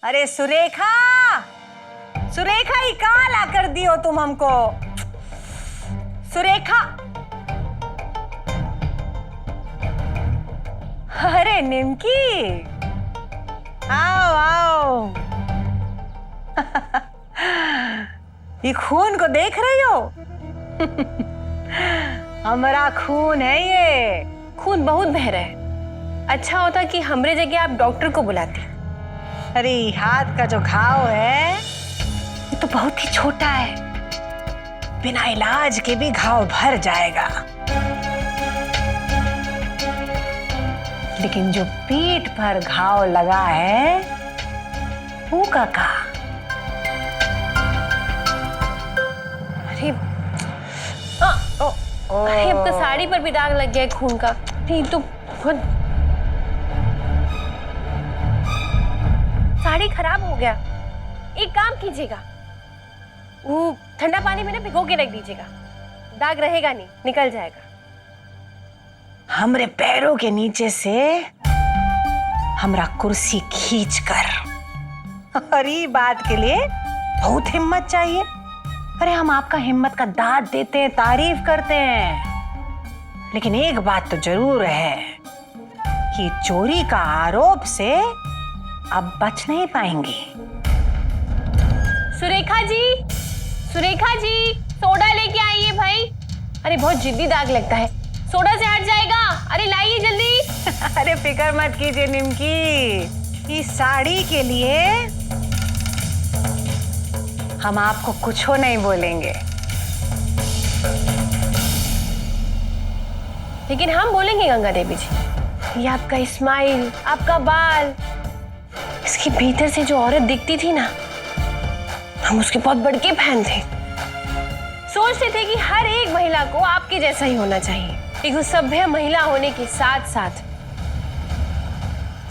अरे सुरेखा, सुरेखा ही कहाँ ला कर दी हो तुम हमको? सुरेखा, अरे निमकी, आओ आओ। ये खून को देख रही हो? हमारा खून है ये। खून बहुत बह रहा है। अच्छा होता कि हमरे जगह आप डॉक्टर को बुलाते। अरे हाथ का जो घाव है ये तो बहुत ही छोटा है, बिना इलाज के भी घाव भर जाएगा। लेकिन जो पीठ पर घाव लगा है वो का अरे अरे आपका साड़ी पर भी दाग लग गया है खून का। नहीं तो बहुत साड़ी खराब हो गया। एक काम कीजिएगा, वो ठंडा पानी में ना भिगो के रख दीजिएगा, दाग रहेगा नहीं, निकल जाएगा। हमरे पैरों के नीचे से हमरा कुर्सी खींच कर, और ये बात के लिए बहुत हिम्मत चाहिए। अरे हम आपका हिम्मत का दाद देते हैं, तारीफ करते हैं, लेकिन एक बात तो जरूर है कि चोरी का आरोप से अब बच नहीं पाएंगी। सुरेखा जी, सुरेखा जी, सोडा लेके आइए भाई। अरे बहुत जिद्दी दाग लगता है, सोडा से हट जाएगा। अरे लाइए जल्दी। अरे फिक्र मत कीजिए निमकी, इस साड़ी के लिए हम आपको कुछ हो नहीं बोलेंगे। लेकिन हम बोलेंगे गंगा देवी जी, ये आपका स्माइल, आपका बाल, इसके भीतर से जो औरत दिखती थी ना, हम उसके बहुत बड़के फैन थे। सोचते थे कि हर एक महिला को आपके जैसा ही होना चाहिए। एक सभ्य महिला होने के साथ साथ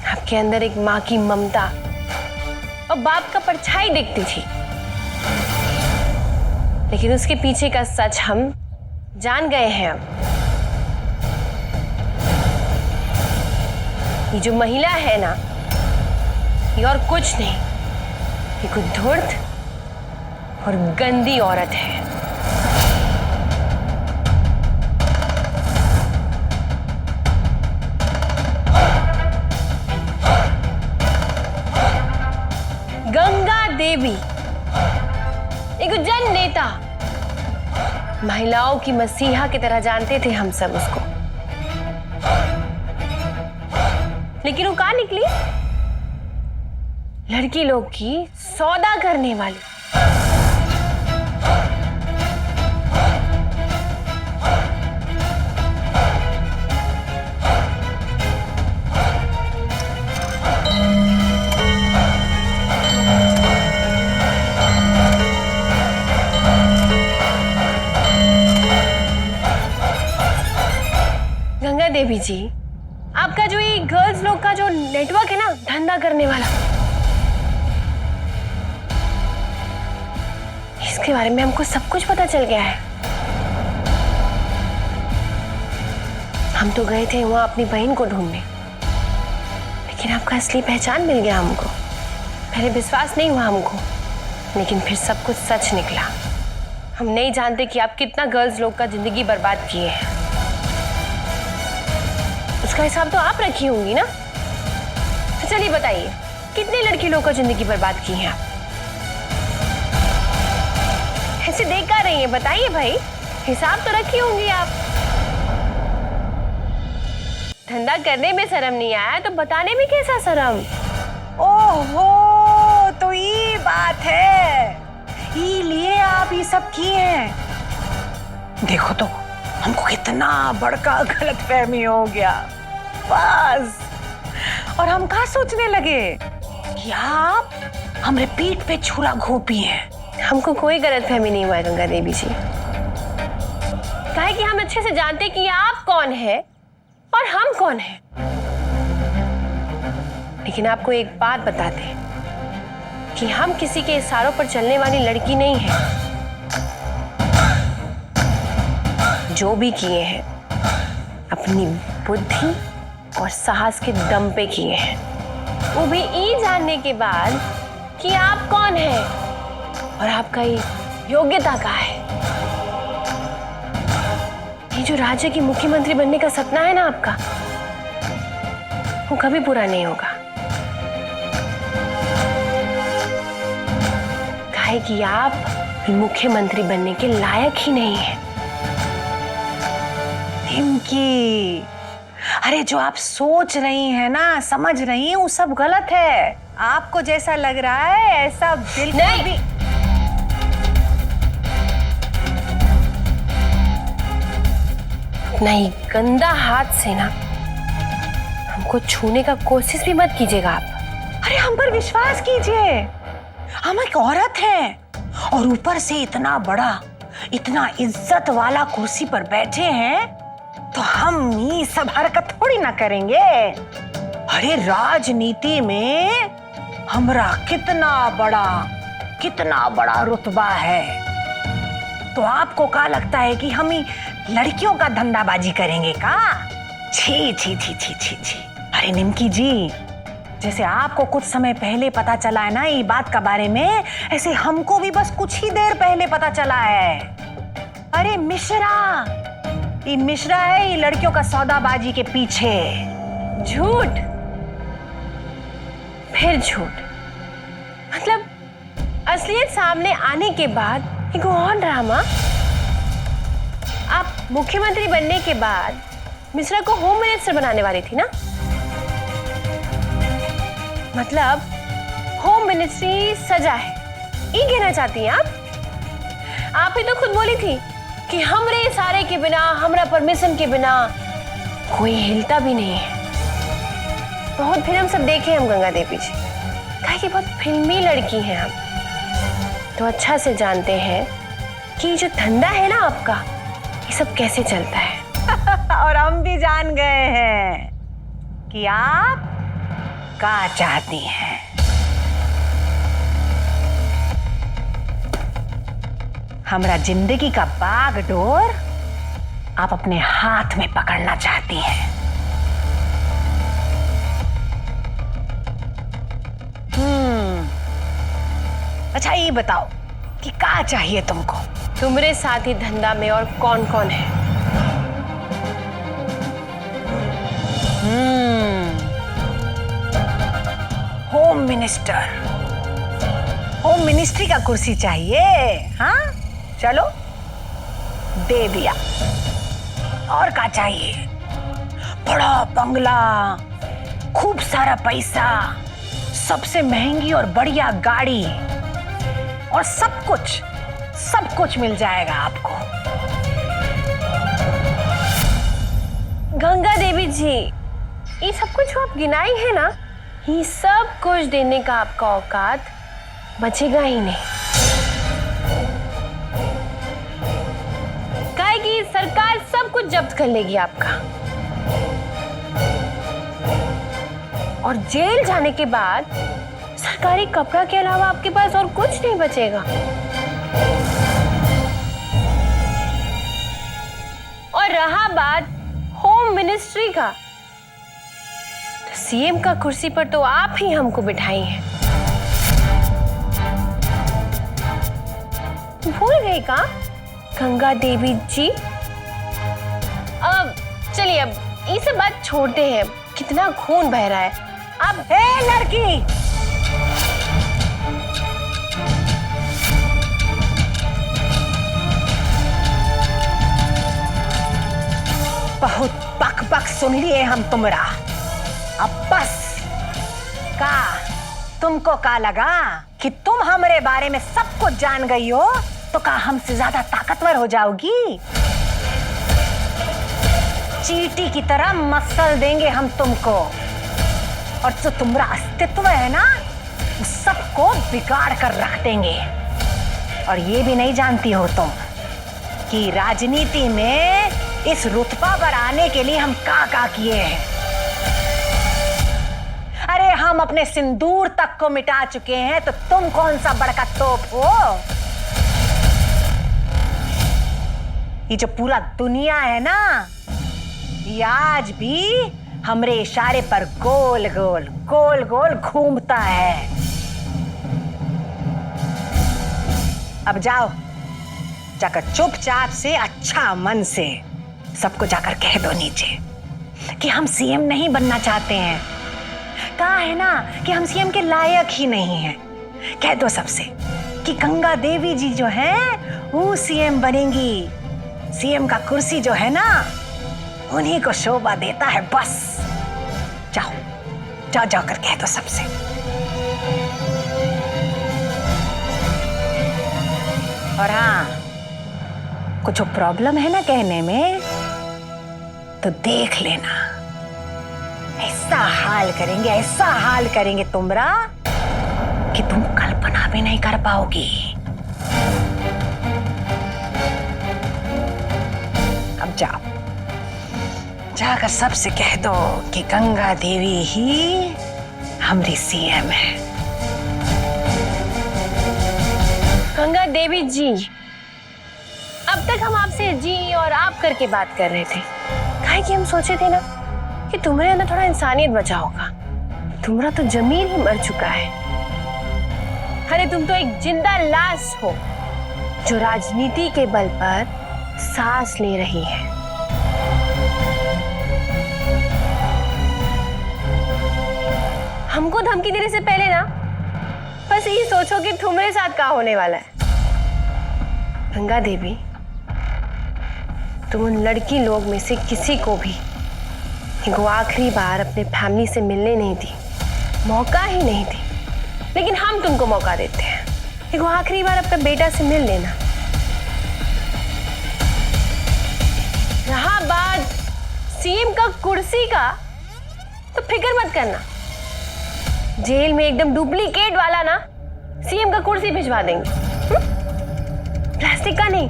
आपके अंदर एक माँ की ममता और बाप का परछाई दिखती थी। लेकिन उसके पीछे का सच हम जान गए हैं अब। ये जो महिला है ना, ये और कुछ नहीं, ये कुछ धूर्त और गंदी औरत है। गंगा देवी एक जन नेता, महिलाओं की मसीहा की तरह जानते थे हम सब उसको। लेकिन वो कहाँ निकली? लड़की लोग की सौदा करने वाली। गंगा देवी जी, आपका जो ये गर्ल्स लोग का जो नेटवर्क है ना, धंधा करने वाला, इसके बारे में हमको सब कुछ पता चल गया है। हम तो गए थे वहां अपनी बहन को ढूंढने, लेकिन आपका असली पहचान मिल गया हमको। पहले विश्वास नहीं हुआ हमको, लेकिन फिर सब कुछ सच निकला। हम नहीं जानते कि आप कितना गर्ल्स लोग का जिंदगी बर्बाद किए हैं। उसका हिसाब तो आप रखी होंगी ना। तो चलिए बताइए, कितने लड़की लोग का जिंदगी बर्बाद की है आप? ऐसे देख कर रही हैं, बताइए भाई, हिसाब तो रखी होंगी आप। धंधा करने में शर्म नहीं आया तो बताने में कैसा शर्म? ओहो, तो ये बात है, ये लिए आप ये सब किए हैं। देखो तो हमको कितना बड़का गलतफहमी हो गया बस। और हम कहाँ सोचने लगे कि आप हमरे पीठ पे छुरा घोंपी हैं। हमको कोई गलतफहमी नहीं हुआ है गंगा देवी जी। काहे कि हम अच्छे से जानते कि आप कौन है और हम कौन है। लेकिन आपको एक बात बताते हैं कि हम किसी के इशारों पर चलने वाली लड़की नहीं है। जो भी किए हैं अपनी बुद्धि और साहस के दम पे किए हैं, वो भी ये जानने के बाद कि आप कौन हैं और आपका ये योग्यता क्या है। ये जो राज्य की मुख्यमंत्री बनने का सपना है ना आपका, वो कभी पूरा नहीं होगा। काहे कि आप मुख्यमंत्री बनने के लायक ही नहीं हैं। पिंकी, अरे जो आप सोच रही हैं ना, समझ रही हैं, वो सब गलत है। आपको जैसा लग रहा है ऐसा बिल्कुल नहीं। भी नहीं, गंदा हाथ से ना हमको छूने का कोशिश भी मत कीजिएगा आप। अरे हम पर विश्वास कीजिए, हम एक औरत हैं और ऊपर से इतना बड़ा, इतना इज्जत वाला कुर्सी पर बैठे हैं, तो हम ये सब हरकत थोड़ी ना करेंगे। अरे राजनीति में हमरा कितना बड़ा रुतबा है। तो आपको क्या लगता है कि हम ही लड़कियों का धंधाबाजी करेंगे का? छी छी छी छी छी छी। अरे निमकी जी, जैसे आपको कुछ समय पहले पता चला है ना ये बात का बारे में, ऐसे हमको भी बस कुछ ही देर पहले पता चला है। अरे ये मिश्रा है ये लड़कियों का सौदाबाजी के पीछे। झूठ, फिर झूठ। मतलब असलियत सामने आने के बाद एक और ड्रामा। आप मुख्यमंत्री बनने के बाद मिश्रा को होम मिनिस्टर बनाने वाली थी ना। मतलब होम मिनिस्ट्री सजा है, ये कहना चाहती हैं आप ही तो खुद बोली थी कि हमरे सारे के बिना, हमरा परमिशन के बिना कोई हिलता भी नहीं है। बहुत फिल्म सब देखे हम गंगा देवी जी, कहा कि बहुत फिल्मी लड़की हैं हम, तो अच्छा से जानते हैं कि जो धंधा है ना आपका, ये सब कैसे चलता है। और हम भी जान गए हैं कि आप क्या चाहती हैं। हमरा जिंदगी का बागडोर आप अपने हाथ में पकड़ना चाहती हैं। अच्छा ये बताओ कि क्या चाहिए तुमको? तुम्हारे साथी धंधा में और कौन कौन है? होम मिनिस्टर, होम मिनिस्ट्री का कुर्सी चाहिए? हाँ चलो दे दिया। और क्या चाहिए? बड़ा बंगला, खूब सारा पैसा, सबसे महंगी और बढ़िया गाड़ी, और सब कुछ मिल जाएगा आपको। गंगा देवी जी, ये सब कुछ आप गिनाई है ना, ये सब कुछ देने का आपका औकात बचेगा ही नहीं। काहे कि सरकार सब कुछ जब्त कर लेगी आपका, और जेल जाने के बाद सरकारी कपड़ा के अलावा आपके पास और कुछ नहीं बचेगा। और रहा बात होम मिनिस्ट्री का, तो सीएम का कुर्सी पर तो आप ही हमको बिठाई हैं। भूल गई का गंगा देवी जी? अब चलिए, अब ये सब बात छोड़ते हैं, कितना खून बह रहा है। अब हे लड़की, बहुत बक बक सुन लिए हम तुमरा। अब बस का तुमको का लगा कि तुम हमारे बारे में सब कुछ जान गई हो, तो का हमसे ज्यादा ताकतवर हो जाओगी? चींटी की तरह मसल देंगे हम तुमको, और जो तुम्हारा अस्तित्व है ना, उस सबको बिगाड़ कर रख देंगे। और ये भी नहीं जानती हो तुम कि राजनीति में इस रुतबा पर आने के लिए हम क्या किए हैं। अरे हम अपने सिंदूर तक को मिटा चुके हैं, तो तुम कौन सा बड़का तोप हो? ये जो पूरा दुनिया है ना, ये आज भी हमरे इशारे पर गोल गोल घूमता है। अब जाओ, जाकर चुपचाप से अच्छा मन से सबको जाकर कह दो नीचे कि हम सीएम नहीं बनना चाहते हैं। कहा है ना कि हम सीएम के लायक ही नहीं हैं। कह दो सबसे कि गंगा देवी जी जो है वो सीएम बनेंगी। सीएम का कुर्सी जो है ना उन्हीं को शोभा देता है। बस जाओ जाओ जाकर कह दो सबसे। और हाँ, कुछ प्रॉब्लम है ना कहने में तो देख लेना, ऐसा हाल करेंगे तुमरा कि तुम कल्पना भी नहीं कर पाओगी। अब जाओ, जाकर सबसे कह दो कि गंगा देवी ही हमारी सीएम है। गंगा देवी जी, अब तक हम आपसे जी और आप करके बात कर रहे थे। काहे कि हम सोचे थे ना कि तुम्हारे अंदर थोड़ा इंसानियत बचा होगा। तुम्हारा तो जमीन ही मर चुका है। अरे तुम तो एक जिंदा लाश हो जो राजनीति के बल पर सांस ले रही है। हमको धमकी देने से पहले ना बस ये सोचो कि तुम्हारे साथ क्या होने वाला है। गंगा देवी, तुम उन लड़की लोग में से किसी को भी एक आखिरी बार अपने फैमिली से मिलने नहीं दी, मौका ही नहीं दी। लेकिन हम तुमको मौका देते हैं, एक आखिरी बार अपने बेटा से मिल लेना। रहा बात सीएम का कुर्सी का, तो फिक्र मत करना। जेल में एकदम डुप्लीकेट वाला ना सीएम का कुर्सी भिजवा देंगे। प्लास्टिक का नहीं,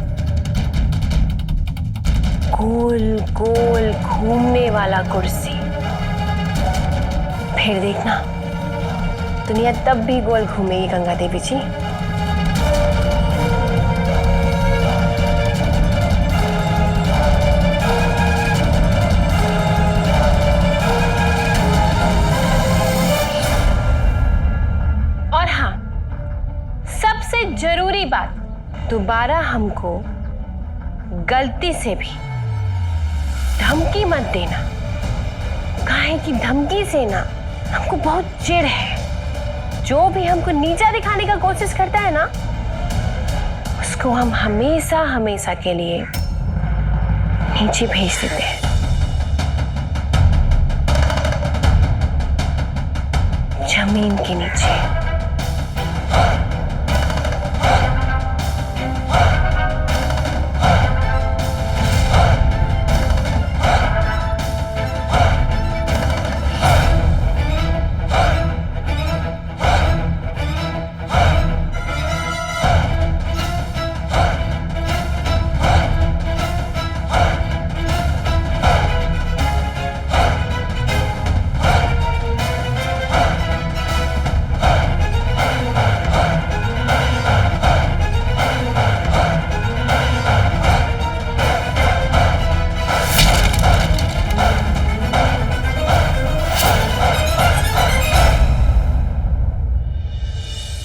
गोल गोल घूमने वाला कुर्सी। फिर देखना, दुनिया तब भी गोल घूमेगी गंगा देवी जी। और हाँ, सबसे जरूरी बात, दोबारा हमको गलती से भी धमकी मत देना। काहे कि धमकी से ना हमको बहुत चिढ़ है। जो भी हमको नीचा दिखाने का कोशिश करता है ना, उसको हम हमेशा हमेशा के लिए नीचे भेज देते हैं। जमीन के नीचे।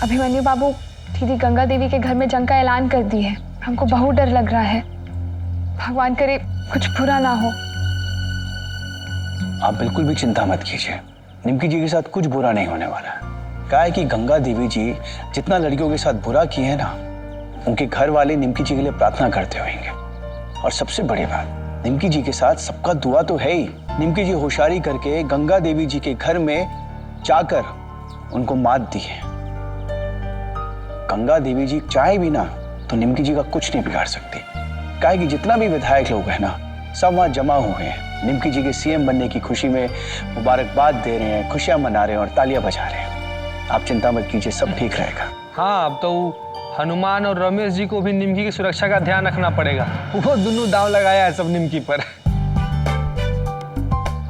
अभिमन्यु बाबू, दीदी गंगा देवी के घर में जंग का ऐलान कर दी है। हमको बहुत डर लग रहा है। भगवान करे कुछ बुरा ना हो। आप बिल्कुल भी चिंता मत कीजिए, निमकी जी के साथ कुछ बुरा नहीं होने वाला है। क्या है कि गंगा देवी जी जितना लड़कियों के साथ बुरा किए हैं ना, उनके घर वाले निमकी जी के लिए प्रार्थना करते होंगे। और सबसे बड़ी बात, निमकी जी के साथ सबका दुआ तो है ही। निमकी जी होशियारी करके गंगा देवी जी के घर में जाकर उनको मात दी है। गंगा देवी जी चाहे भी ना तो निमकी जी का कुछ नहीं बिगाड़ सकती। क्या है कि जितना भी विधायक लोग हैं ना, सब वहां जमा हुए हैं। निमकी जी के सीएम बनने की खुशी में मुबारकबाद दे रहे हैं, खुशियां मना रहे हैं और तालियां बजा रहे हैं। आप चिंता मत कीजिए, सब ठीक रहेगा। हाँ, अब तो हनुमान और रमेश जी को भी निमकी की सुरक्षा का ध्यान रखना पड़ेगा। वो दोनों दांव लगाया है सब निमकी पर।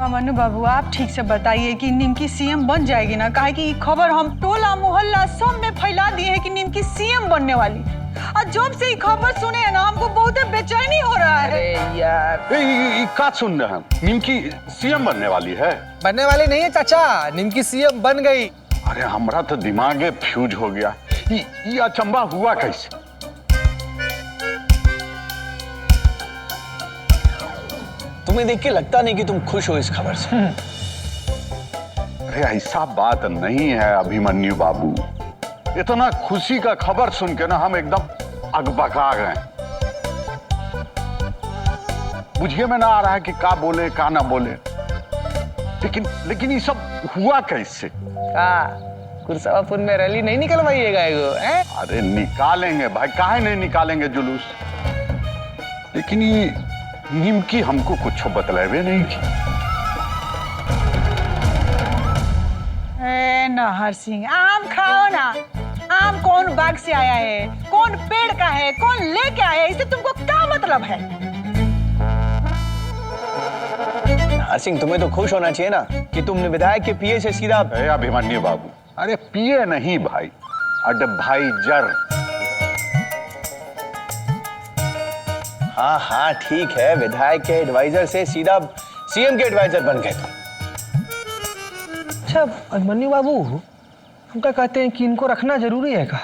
मनु बाबू, आप ठीक से बताइए कि निमकी सीएम बन जाएगी ना? काहे कि खबर हम टोला मोहल्ला सब में फैला दिए है कि निमकी सीएम बनने वाली। और जब से ये खबर सुने हैं ना, हमको बहुत बेचैनी हो रहा है। अरे यार, क्या सुन रहे हैं? निमकी सीएम बनने वाली है? बनने वाली नहीं है चाचा, निमकी सीएम बन गई। अरे हमारा तो दिमाग फ्यूज हो गया। ये अचंबा हुआ कैसे? तुम्हें देख के लगता नहीं कि तुम खुश हो इस खबर से। अरे ऐसा बात नहीं है अभिमन्यु बाबू, इतना खुशी का खबर सुन के ना हम एकदम अकबका गए। मुझे में ना आ रहा है कि का बोले का ना बोले, लेकिन ये सब हुआ कैसे? कुरसावापुर में रैली नहीं निकलवाइएगा एगो? अरे निकालेंगे भाई, काहे नहीं निकालेंगे जुलूस, लेकिन ये निमकी हमको कुछ बतलावे नहीं की। नाहर सिंह, आम खाओ ना। आम कौन बाग से आया है, कौन पेड़ का है, कौन लेके आया है, इससे तुमको क्या मतलब है? नाहर सिंह, तुम्हें तो खुश होना चाहिए ना कि तुमने विधायक के पीए से सीधा। अभिमन्यु बाबू, अरे पिए नहीं भाई, एडवाइजर। हाँ हाँ ठीक है, विधायक के एडवाइजर से सीधा सीएम के एडवाइजर बन गए तुम। अच्छा अभिमन्यु बाबू, हम क्या कहते हैं कि इनको रखना जरूरी है का?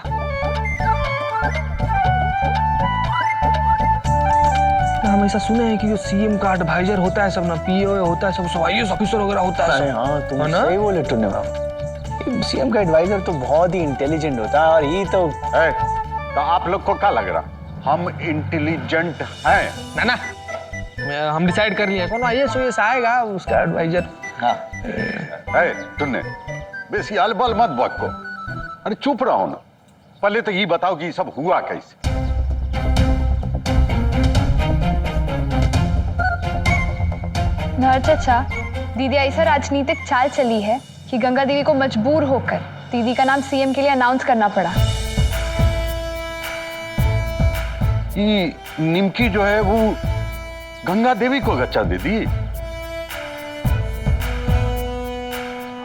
हम ऐसा सुने हैं कि जो सीएम का एडवाइजर होता है सब ना, पीए होता है सब आईएएस ऑफिसर वगैरह होता है। अरे हाँ, तुम सही बोले टुन्ने बाबू। सीएम का एडवाइजर तो बहुत ही इंटेलिजेंट होता है, और ये तो आप लोग को क्या लग रहा हम इंटेलिजेंट हैं? ना हम डिसाइड कर लिए, कौन आईएएस आएगा उसका एडवाइजर। हाँ तुमने बेसी अलबल मत बको, अरे चुप रहो ना। पहले तो ये बताओ कि ये सब हुआ कैसे? नाहर चाचा, दीदी ऐसा राजनीतिक चाल चली है कि गंगा देवी को मजबूर होकर दीदी का नाम सीएम के लिए अनाउंस करना पड़ा। ये निमकी जो है वो गंगा देवी को गच्चा दे दी।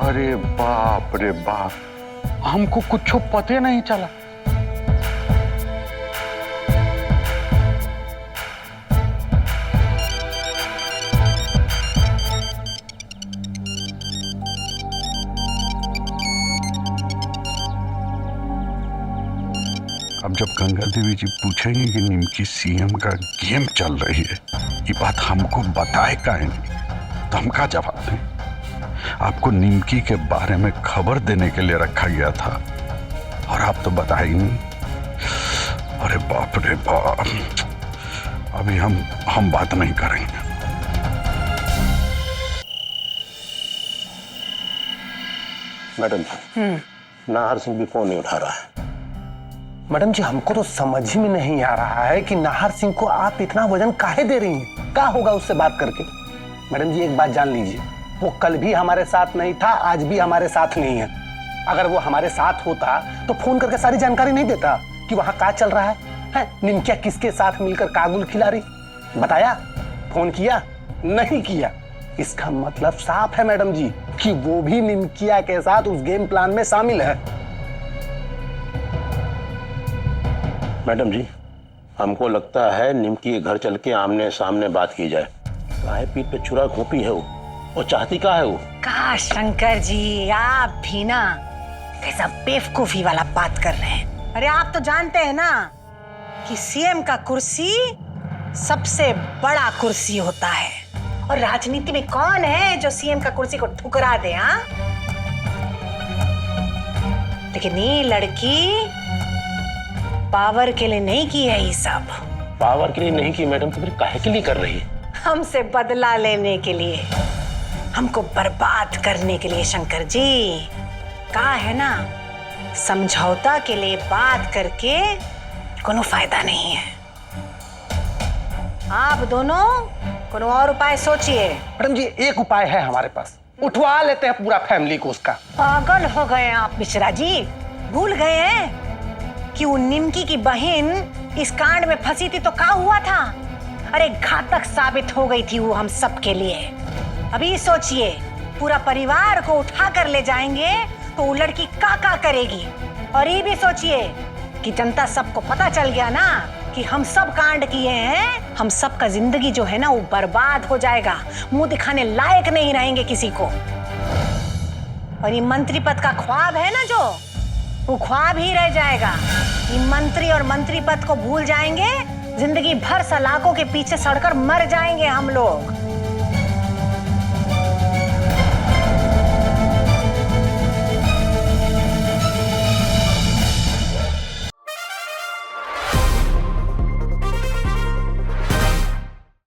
अरे बाप रे बाप, हमको कुछ पते नहीं चला। अब जब गंगा देवी जी पूछेंगे कि निमकी सीएम का गेम चल रही है, ये बात हमको बताए काहे नहीं, तो हम क्या जवाब दें? आपको निमकी के बारे में खबर देने के लिए रखा गया था और आप तो बताए ही नहीं। अरे बाप रे बाप, अभी हम बात नहीं करेंगे। मैडम, नाहर सिंह भी फोन नहीं उठा रहा है। मैडम जी, हमको तो समझ ही में नहीं आ रहा है कि नाहर सिंह को आप इतना वजन काहे दे रही हैं? क्या होगा उससे बात करके? मैडम जी, एक बात जान लीजिए, वो कल भी हमारे साथ नहीं था, आज भी हमारे साथ नहीं है। अगर वो हमारे साथ होता तो फोन करके सारी जानकारी नहीं देता कि वहां क्या चल रहा है, निमकिया किसके साथ मिलकर कागुल खिला रही। बताया? फोन किया? नहीं किया। इसका मतलब साफ है मैडम जी कि वो भी निमकिया के साथ उस गेम प्लान में शामिल है। मैडम जी, हमको लगता है निमकी के घर चल के आमने सामने बात की जाए। काहे पीठ पे छुरा घोंपी है वो चाहती का है वो? का शंकर जी, आप भी ना कैसा बेवकूफी वाला बात कर रहे हैं। अरे आप तो जानते हैं ना कि सीएम का कुर्सी सबसे बड़ा कुर्सी होता है, और राजनीति में कौन है जो सीएम का कुर्सी को ठुकरा दे? हाँ, लेकिन ये लड़की पावर के लिए नहीं की है ये सब। पावर के लिए नहीं की मैडम, तो फिर काहे के लिए कर रही है? हमसे बदला लेने के लिए, हमको बर्बाद करने के लिए। शंकर जी, कहा है ना, समझौता के लिए बात करके कोनो फायदा नहीं है। आप दोनों कोनो और उपाय सोचिए। मैडम जी, एक उपाय है हमारे पास, उठवा लेते हैं पूरा फैमिली को उसका। पागल हो गए हैं आप मिश्रा जी, भूल गए हैं कि वो निमकी की बहन इस कांड में फंसी थी तो क्या हुआ था? अरे घातक साबित हो गई थी वो हम सब के लिए। अभी सोचिए, पूरा परिवार को उठा कर ले जाएंगे तो वो लड़की का करेगी। और ये भी सोचिए कि जनता सबको पता चल गया ना कि हम सब कांड किए हैं, हम सब का जिंदगी जो है ना वो बर्बाद हो जाएगा, मुंह दिखाने लायक नहीं रहेंगे किसी को। और ये मंत्री पद का ख्वाब है ना जो, वो ख्वाब ही रह जाएगा। ये मंत्री और मंत्री पद को भूल जाएंगे, जिंदगी भर सलाखों के पीछे सड़कर मर जाएंगे हम लोग।